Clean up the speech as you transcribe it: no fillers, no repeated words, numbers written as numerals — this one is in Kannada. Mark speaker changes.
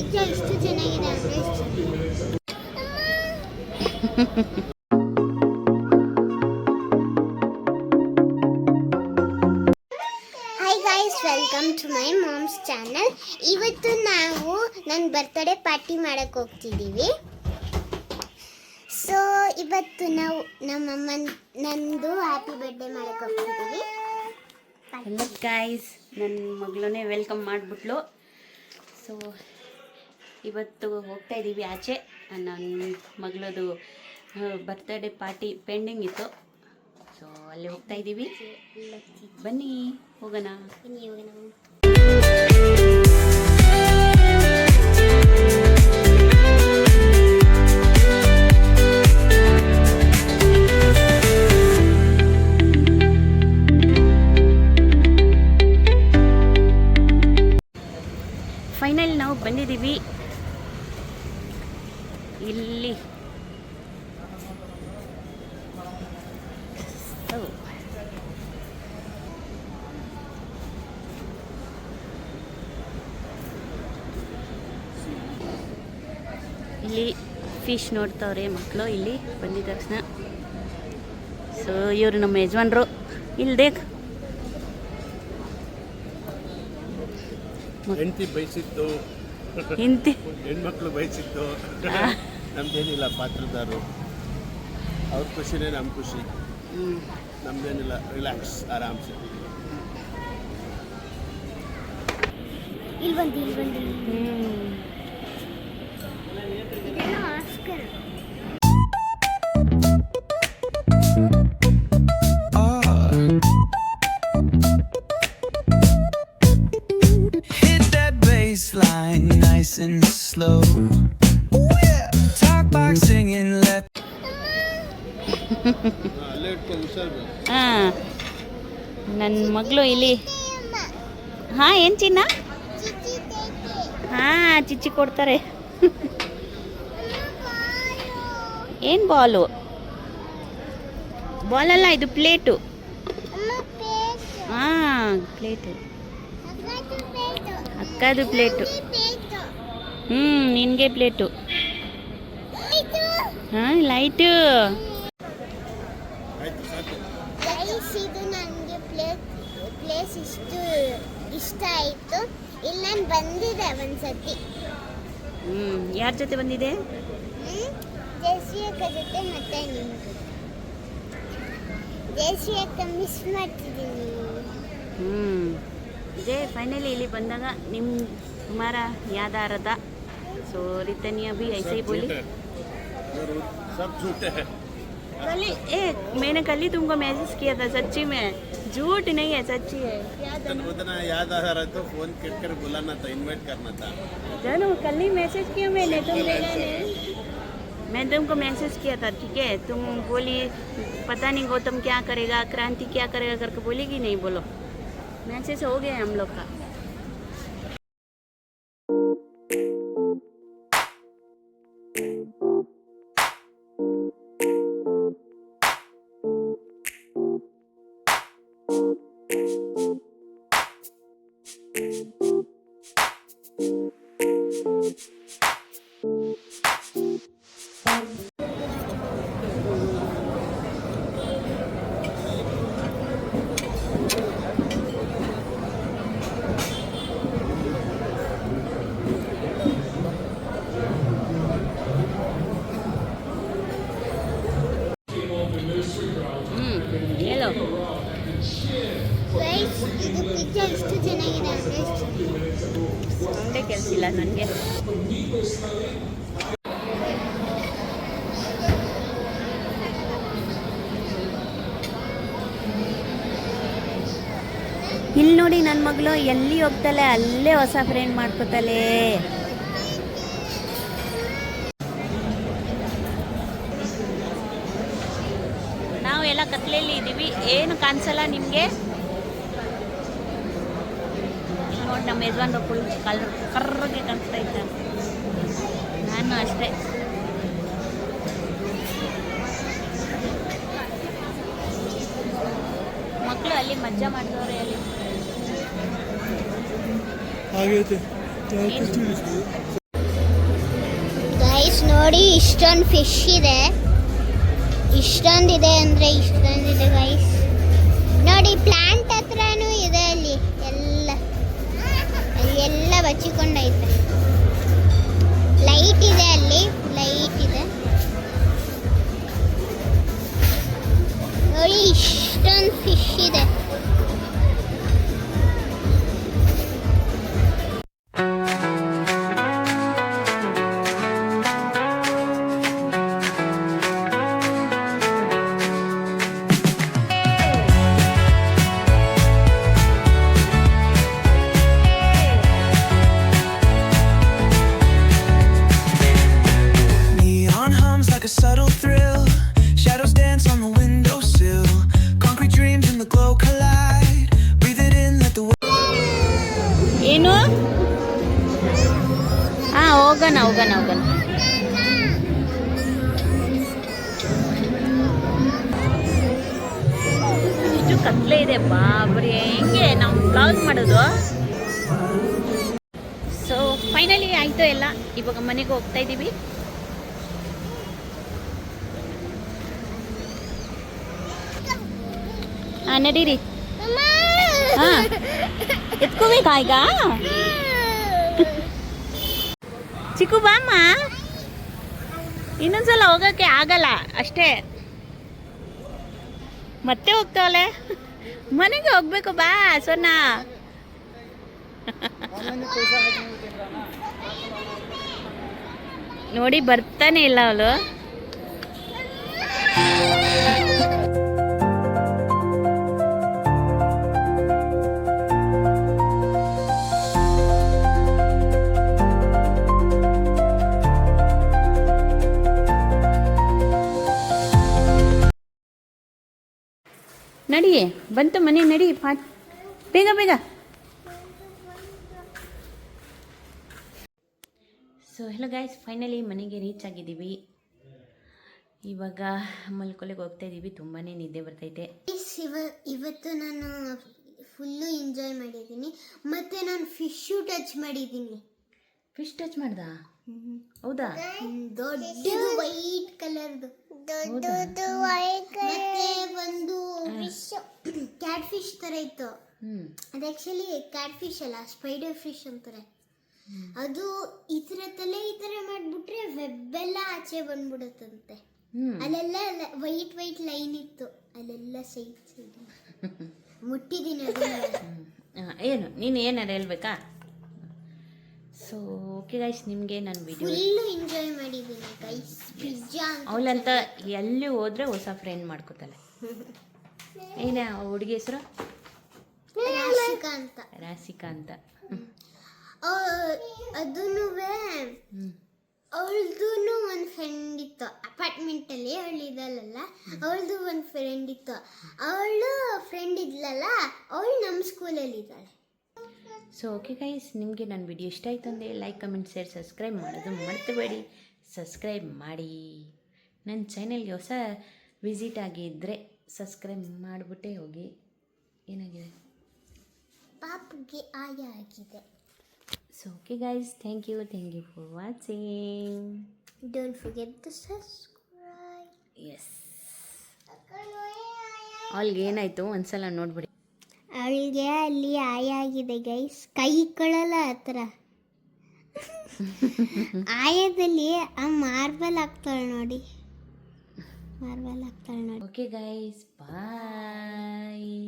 Speaker 1: ನಿಜ ಇಷ್ಟು ಚೆನ್ನಾಗಿದೆ ಅಂದ್ರೆ hi guys, welcome to my mom's channel. ಇವತ್ತು ನಾವು ನನ್ನ ಬರ್ತ್ಡೇ ಪಾರ್ಟಿ ಮಾಡಕ್ಕೆ ಹೋಗ್ತಿದ್ದೀವಿ. ಸೊ ಇವತ್ತು ನಾವು ನಮ್ಮಮ್ಮ ನಂದು ಹ್ಯಾಪಿ ಬರ್ತ್ಡೇ ಮಾಡಕ್ಕೆ ಹೋಗ್ತಿದ್ದೀವಿ.
Speaker 2: ಹಲೋ ಗಾಯ್ಸ್, ನನ್ನ ಮಗಳನ್ನೇ ವೆಲ್ಕಮ್ ಮಾಡಿಬಿಟ್ಲು. ಸೊ ಇವತ್ತು ಹೋಗ್ತಾ ಇದ್ದೀವಿ ಆಚೆ. ನನ್ನ ಮಗಳದು ಬರ್ತ್ಡೇ ಪಾರ್ಟಿ ಪೆಂಡಿಂಗ್ ಇತ್ತು. ಸೊ ಅಲ್ಲಿ ಹೋಗ್ತಾ ಇದ್ದೀವಿ. ಬನ್ನಿ ಹೋಗೋಣ. ಫೈನಲ್ ನಾವು ಬಂದಿದ್ದೀವಿ ಇಲ್ಲಿ. ಇಲ್ಲಿ ಫಿಶ್ ನೋಡ್ತಾವ್ರೆ ಮಕ್ಕಳು ಇಲ್ಲಿ ಬಂದಿದ ತಕ್ಷಣ. ಸೊ ಇವರು ನಮ್ಮ ಯಜಮಾನ್ರು. ಇಲ್ಲಿ ದೇಖ್,
Speaker 3: ಹೆಂಡತಿ ಬಯಸಿದ್ದು, ಹೆಣ್ಮಕ್ಳು ಬಯಸಿದ್ದು, ನಮ್ದೇನಿಲ್ಲ. ಪಾತ್ರದಾರು ಅವ್ರ ಖುಷಿನೇ ನಮ್ಮ ಖುಷಿ. ನಮ್ದೇನಿಲ್ಲ, ರಿಲ್ಯಾಕ್ಸ್, ಆರಾಮ್ಸೆ.
Speaker 1: ಇಲ್ಲಿ ಬಂದು ಇದೆಲ್ಲ Oscar.
Speaker 4: Line nice and slow. Ooh, yeah. Talk box singing let.
Speaker 2: ನನ್ನ ಮಗಳು ಇಲ್ಲಿ. ಹಾಂ, ಏನು ಚಿನ್ನ? ಹಾಂ, ಚಿಚ್ಚಿ ಕೊಡ್ತಾರೆ. ಏನು ಬಾಲು? ಬಾಲಲ್ಲ, ಇದು ಪ್ಲೇಟು. ಹಾಂ, ಪ್ಲೇಟು. ಅಕ್ಕದು ಪ್ಲೇಟು. ನಿನಗೆ ಪ್ಲೇಟು. ಹಾಂ, ಲೈಟು.
Speaker 1: ಇದು ನನಗೆ ಪ್ಲೇಸ್ ಇಷ್ಟ ಆಯಿತು. ಇಲ್ಲಿ ನಾನು ಬಂದಿದ್ದೆ ಒಂದ್ಸತಿ.
Speaker 2: ಯಾರ ಜೊತೆ ಬಂದಿದೆ?
Speaker 1: ಜಯಶ್ರೀ ಅಕ್ಕ ಜೊತೆ. ಮತ್ತೆ ನಿಮ್ಗೆ ಜಯಶ್ರೀ ಅಕ್ಕ ಮಿಸ್ ಮಾಡ್ತಿದ್ದೀನಿ.
Speaker 2: ಇದೇ ಫೈನಲಿ ಇಲ್ಲಿ ಬಂದಾಗ तुम्हारा याद आ रहा था. सो रितनिया भी ऐसे ही बोली.
Speaker 3: सब झूठे हैं.
Speaker 2: मैंने कल ही तुमको मैसेज किया था. सच्ची में झूठ नहीं है, सच्ची है.
Speaker 3: उतना याद आ रहा तो फोन कर बुलाना था, इनवाइट करना था.
Speaker 2: जानो, कल ही मैसेज किया मैंने, तुम लेना नहीं. मैं तुमको मैसेज किया था, ठीक है? तुम बोली पता नहीं गौतम क्या करेगा, क्रांति क्या करेगा करके बोलेगी नहीं. बोलो, मैसेज हो गया हम लोग का.
Speaker 1: ಇದು ಪಿಜ್ಜಾ ಇಷ್ಟು ಚೆನ್ನಾಗಿದೆ ಅಂದ್ರೆ
Speaker 2: ಸೌಂಡೇ ಕೆಲಸಿಲ್ಲ ನನಗೆ. ಇಲ್ಲಿ ನೋಡಿ, ನನ್ನ ಮಗಳು ಎಲ್ಲಿ ಹೋಗ್ತಾಳೆ ಅಲ್ಲೇ ಹೊಸ ಫ್ರೆಂಡ್ ಮಾಡ್ಕೋತಾಳೆ. ನಾವು ಎಲ್ಲ ಕತ್ಲೆಯಲ್ಲಿ ಇದ್ದೀವಿ, ಏನು ಕಾಣಿಸಲ್ಲ ನಿಮಗೆ. ನೋಡಿ, ನಮ್ಮ ಯಜಮಾನ್ರು ಫುಲ್ ಕರ್ರಗೆ ಕಾಣಿಸ್ತಾ ಇದ್ದಾರೆ. ನಾನು ಅಷ್ಟೇ. ಮಕ್ಕಳು ಅಲ್ಲಿ ಮಜ್ಜಾ ಮಾಡಿದವ್ರೆ. ಅಲ್ಲಿ
Speaker 1: ನೋಡಿ ಇಷ್ಟೊಂದು ಫಿಶ್ ಇದೆ, ಇಷ್ಟೊಂದಿದೆ ಅಂದರೆ ಇಷ್ಟೊಂದಿದೆ ಗೈಸ್. ನೋಡಿ ಪ್ಲಾಂಟ್ ಹತ್ರನೂ ಇದೆ, ಅಲ್ಲಿ ಎಲ್ಲ ಬಚ್ಚಿಕೊಂಡೈತೆ. ಲೈಟ್ ಇದೆ, ಅಲ್ಲಿ ಲೈಟ್ ಇದೆ ನೋಡಿ, ಇಷ್ಟೊಂದು ಫಿಶ್ ಇದೆ.
Speaker 4: Neon hums like a subtle thrill. Shadows dance on the windowsill. Concrete dreams in the glow collide. Breathe it in, let the
Speaker 2: ಏನು? ಹಾಂ, ಹೋಗೋಣ. ಇಷ್ಟು ಕತ್ಲೆ ಇದೆ, ಬಾಬ್ರಿ, ಹೆಂಗೆ ನಾವು ಬ್ಲಾಗ್ ಮಾಡೋದು? ಸೊ ಫೈನಲಿ ಆಯಿತು ಎಲ್ಲ. ಇವಾಗ ಮನೆಗೆ ಹೋಗ್ತಾ ಇದ್ದೀವಿ. ಹಾಂ, ನಡೀರಿ. ಹಾಂ, ಎತ್ಕೋಬೇಕಾ ಈಗ? ಚಿಕ್ಕು ಬಾಮ್ಮ, ಇನ್ನೊಂದ್ಸಲ ಹೋಗೋಕ್ಕೆ ಆಗಲ್ಲ ಅಷ್ಟೇ. ಮತ್ತೆ ಹೋಗ್ತಾವಲೆ, ಮನೆಗೆ ಹೋಗ್ಬೇಕು ಬಾ ಸೊನ್ನ. ನೋಡಿ ಬರ್ತಾನೆ ಇಲ್ಲ ಅವಳು. ನಡಿ, ಬಂತು ಮನೆ, ನಡಿ ಬೇಗ ಬೇಗ. ಸೊ ಹೆಲೋ ಗೈಸ್, ಫೈನಲಿ ಮನೆಗೆ ರೀಚ್ ಆಗಿದ್ದೀವಿ. ಇವಾಗ ಮಲ್ಕೊಲೆಗೆ ಹೋಗ್ತಾ ಇದ್ದೀವಿ. ತುಂಬಾ ನಿದ್ದೆ ಬರ್ತೈತೆ.
Speaker 1: ಇವತ್ತು ನಾನು ಫುಲ್ಲು ಎಂಜಾಯ್ ಮಾಡಿದ್ದೀನಿ. ಮತ್ತು ನಾನು ಫಿಶ್ಶು ಟಚ್ ಮಾಡಿದ್ದೀನಿ.
Speaker 2: ಫಿಶ್ ಟಚ್ ಮಾಡ್ದ? ಹೌದಾ?
Speaker 1: ದೊಡ್ಡದು ವೈಟ್ ಕಲರ್ದು, ಮತ್ತೆ ಒಂದು ಕ್ಯಾಟ್ ಫಿಶ್ ಥರ ಇತ್ತು. ಅದು ಆ್ಯಕ್ಚುಲಿ ಕ್ಯಾಟ್ ಫಿಶ್ ಅಲ್ಲ, ಸ್ಪೈಡರ್ ಫಿಶ್ ಅಂತಾರೆ. ಅದು ಈ ಥರ ತಲೆ ಈ ಥರ ಮಾಡಿಬಿಟ್ರೆ ವೆಬ್ಬೆಲ್ಲ ಆಚೆ ಬಂದ್ಬಿಡುತ್ತಂತೆ. ಅಲ್ಲೆಲ್ಲ ವೈಟ್ ಲೈನ್ ಇತ್ತು, ಅಲ್ಲೆಲ್ಲ ಸೈಡ್ ಮುಟ್ಟಿದ್ದೀನಿ.
Speaker 2: ಏನು ನೀನು ಏನಾರು ಹೇಳ್ಬೇಕಾ? ಸೊ ಓಕೆ ಗೈಸ್, ನಿಮಗೆ ನಾನು ವಿಡಿಯೋ
Speaker 1: ಫುಲ್ಲು ಎಂಜಾಯ್ ಮಾಡಿದ್ದೀನಿ ಗೈಸ್. ಪಿಜ್ಜಾ
Speaker 2: ಅವಳಂತ ಎಲ್ಲಿ ಹೋದ್ರೆ ಹೊಸ ಫ್ರೆಂಡ್ ಮಾಡ್ಕೋತಾಳೆ. ಏನೇ ಆ ಹುಡುಗಿ ಹೆಸರು? ರಾಶಿಕಾ ಅಂತ.
Speaker 1: ಅದೂ ಅವಳದು ಒಂದು ಫ್ರೆಂಡ್ ಇತ್ತು ಅಪಾರ್ಟ್ಮೆಂಟಲ್ಲಿ. ಅವಳಿದಲ್ಲ, ಅವಳದು ಒಂದು ಫ್ರೆಂಡ್ ಇತ್ತು. ಅವಳು ಫ್ರೆಂಡ್ ಇದ್ಲಲ್ಲ, ಅವಳು ನಮ್ಮ ಸ್ಕೂಲಲ್ಲಿ ಇದ್ದಾಳೆ.
Speaker 2: ಸೊ ಓಕೆ ಗೈಸ್, ನಿಮಗೆ ನನ್ನ ವಿಡಿಯೋ ಇಷ್ಟ ಆಯಿತು ಅಂದರೆ ಲೈಕ್, ಕಮೆಂಟ್, ಶೇರ್, ಸಬ್ಸ್ಕ್ರೈಬ್ ಮಾಡೋದು ಮರ್ತಬೇಡಿ. ಸಬ್ಸ್ಕ್ರೈಬ್ ಮಾಡಿ. ನನ್ನ ಚಾನೆಲ್ಗೆ ಹೊಸ ವಿಸಿಟ್ ಆಗಿದ್ದರೆ ಸಬ್ಸ್ಕ್ರೈಬ್ ಮಾಡಿಬಿಟ್ಟೇ ಹೋಗಿ. ಏನಾಗಿದೆ?
Speaker 1: ಪಾಪ್ಗೆ ಆಯ ಆಗಿದೆ.
Speaker 2: So okay guys, thank you for watching.
Speaker 1: Don't forget to subscribe.
Speaker 2: Yes, ಅವಳಿಗೆ ಏನಾಯಿತು ಒಂದ್ಸಲ ನೋಡ್ಬಿಡಿ.
Speaker 1: ಅವಳಿಗೆ ಅಲ್ಲಿ ಆಯ ಆಗಿದೆ ಗೈಸ್, ಕೈ ಇಕ್ಕೊಳ್ಳಲ್ಲ ಆ ಥರ. ಆಯದಲ್ಲಿ ಆ ಮಾರ್ಬಲ್ ಹಾಕ್ತಾಳೆ ನೋಡಿ.
Speaker 2: ಓಕೆ ಗೈಸ್, ಬಾಯ್.